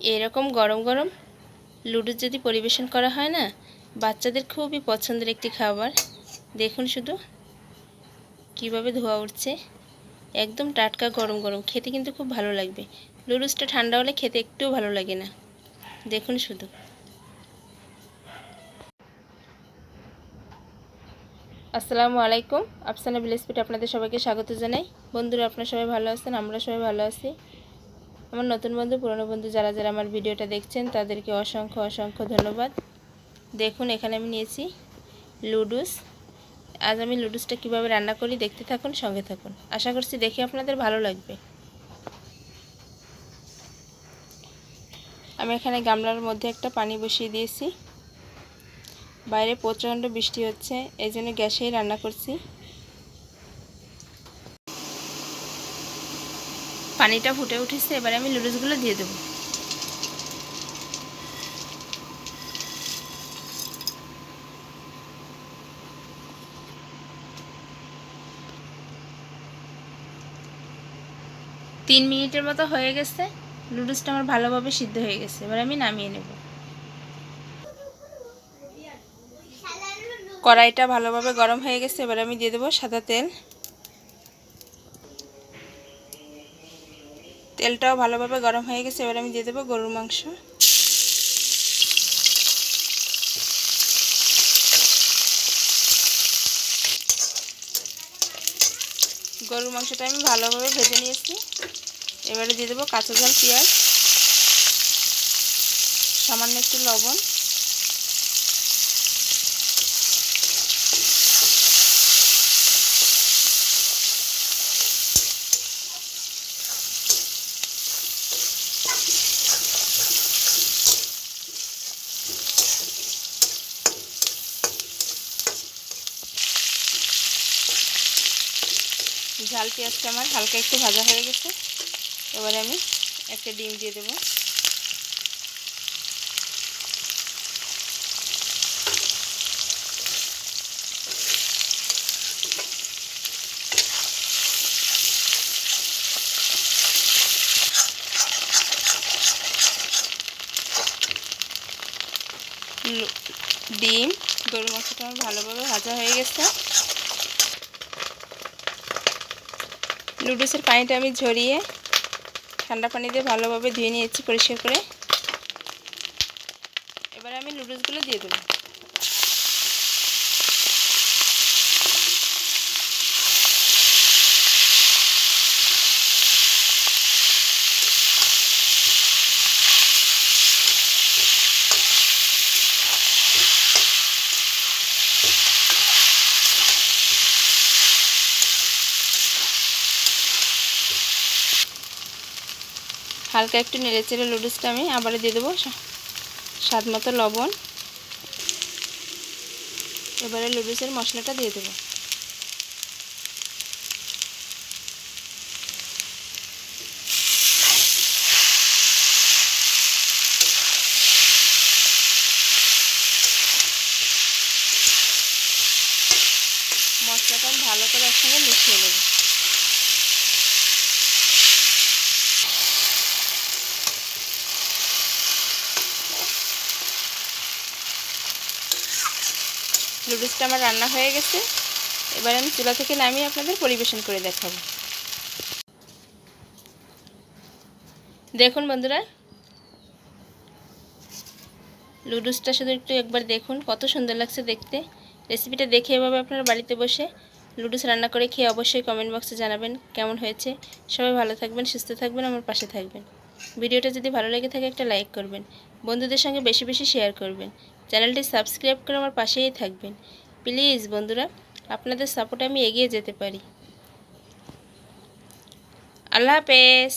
এরকম গরম গরম লুডুস যদি পরিবেশন করা হয় না, বাচ্চাদের খুবই পছন্দের একটি খাবার। দেখুন শুধু কিভাবে ধোয়া উঠছে, একদম টাটকা গরম গরম, খেতে কিন্তু খুব ভালো লাগবে। লুডুসটা ঠান্ডা হলে খেতে একটুও ভালো লাগে না। দেখুন শুধু। আসসালামু আলাইকুম, আফসানা ভিলেজ আপনাদের সবাইকে স্বাগত জানাই। বন্ধুরা, আপনারা সবাই ভালো আছেন? আমরা সবাই ভালো আছি। আমার নতুন বন্ধু, পুরনো বন্ধু যারা যারা আমার ভিডিওটা দেখছেন তাদেরকে অসংখ্য অসংখ্য ধন্যবাদ। দেখুন, এখানে আমি নিয়েছি লুডুস। আজ আমি লুডুসটা কিভাবে রান্না করি দেখতে থাকুন, সঙ্গে থাকুন। আশা করছি দেখে আপনাদের ভালো লাগবে। আমি এখানে গামলার মধ্যে একটা পানি বসিয়ে দিয়েছি। বাইরে প্রচণ্ড বৃষ্টি হচ্ছে, এই জন্য গ্যাসেই রান্না করছি। পানিটা ফুটে উঠেছে, এবারে আমি লুডুসগুলো দিয়ে দেবো। তিন মিনিটের মতো হয়ে গেছে, লুডুসটা আমার ভালোভাবে সিদ্ধ হয়ে গেছে। এবার আমি নামিয়ে নেব। কড়াইটা ভালোভাবে গরম হয়ে গেছে, এবার আমি দিয়ে দেবো সাদা তেল। তেলটাও ভালোভাবে গরম হয়ে গেছে, এবার আমি দিয়ে দেবো গরুর মাংস। গরুর মাংসটা আমি ভালোভাবে ভেজে নিয়েছি। এবারে দিয়ে দেবো কাঁচা ঝাল পেঁয়াজ, সামান্য একটু লবণ, ঝাল পেঁয়াজটা আমার হালকা একটু ভাজা হয়ে গেছে। এবারে আমি একটা ডিম দিয়ে দেবো। ডিম, গরুর মাংসটা আমার ভালোভাবে ভাজা হয়ে গেছে। লুডুসের পানিটা আমি ঝরিয়ে ঠান্ডা পানি দিয়ে ভালোভাবে ধুয়ে নিয়েছি পরিষ্কার করে। এবার আমি লুডুসগুলো দিয়ে দেবো। হালকা একটু নেড়েচেড়ে লুডুসটা আমি আবার দিয়ে দেবো স্বাদ মতো লবণ। এবারে লুডুসের মশলাটা দিয়ে দেবো। মশলাটা আমি ভালো করে একসঙ্গে মিশিয়ে নেব। লুডুসটা আমার রান্না হয়ে গেছে, এবার আমি চুলা থেকে নামিয়ে আপনাদের পরিবেশন করে দেখাবো। দেখুন বন্ধুরা, লুডুসটা শুধু একটু একবার দেখুন, কত সুন্দর লাগছে দেখতে। রেসিপিটা দেখে এভাবে আপনারা বাড়িতে বসে লুডুস রান্না করে খেয়ে অবশ্যই কমেন্ট বক্সে জানাবেন কেমন হয়েছে। সবাই ভালো থাকবেন, সুস্থ থাকবেন, আমার পাশে থাকবেন। ভিডিওটা যদি ভালো লেগে থাকে একটা লাইক করবেন, বন্ধুদের সঙ্গে বেশি বেশি শেয়ার করবেন, চ্যানেলটি সাবস্ক্রাইব করে আমার পাশেই থাকবেন প্লিজ। বন্ধুরা, আপনাদের সাপোর্টে আমি এগিয়ে যেতে পারি। আল্লাহ হাফেজ।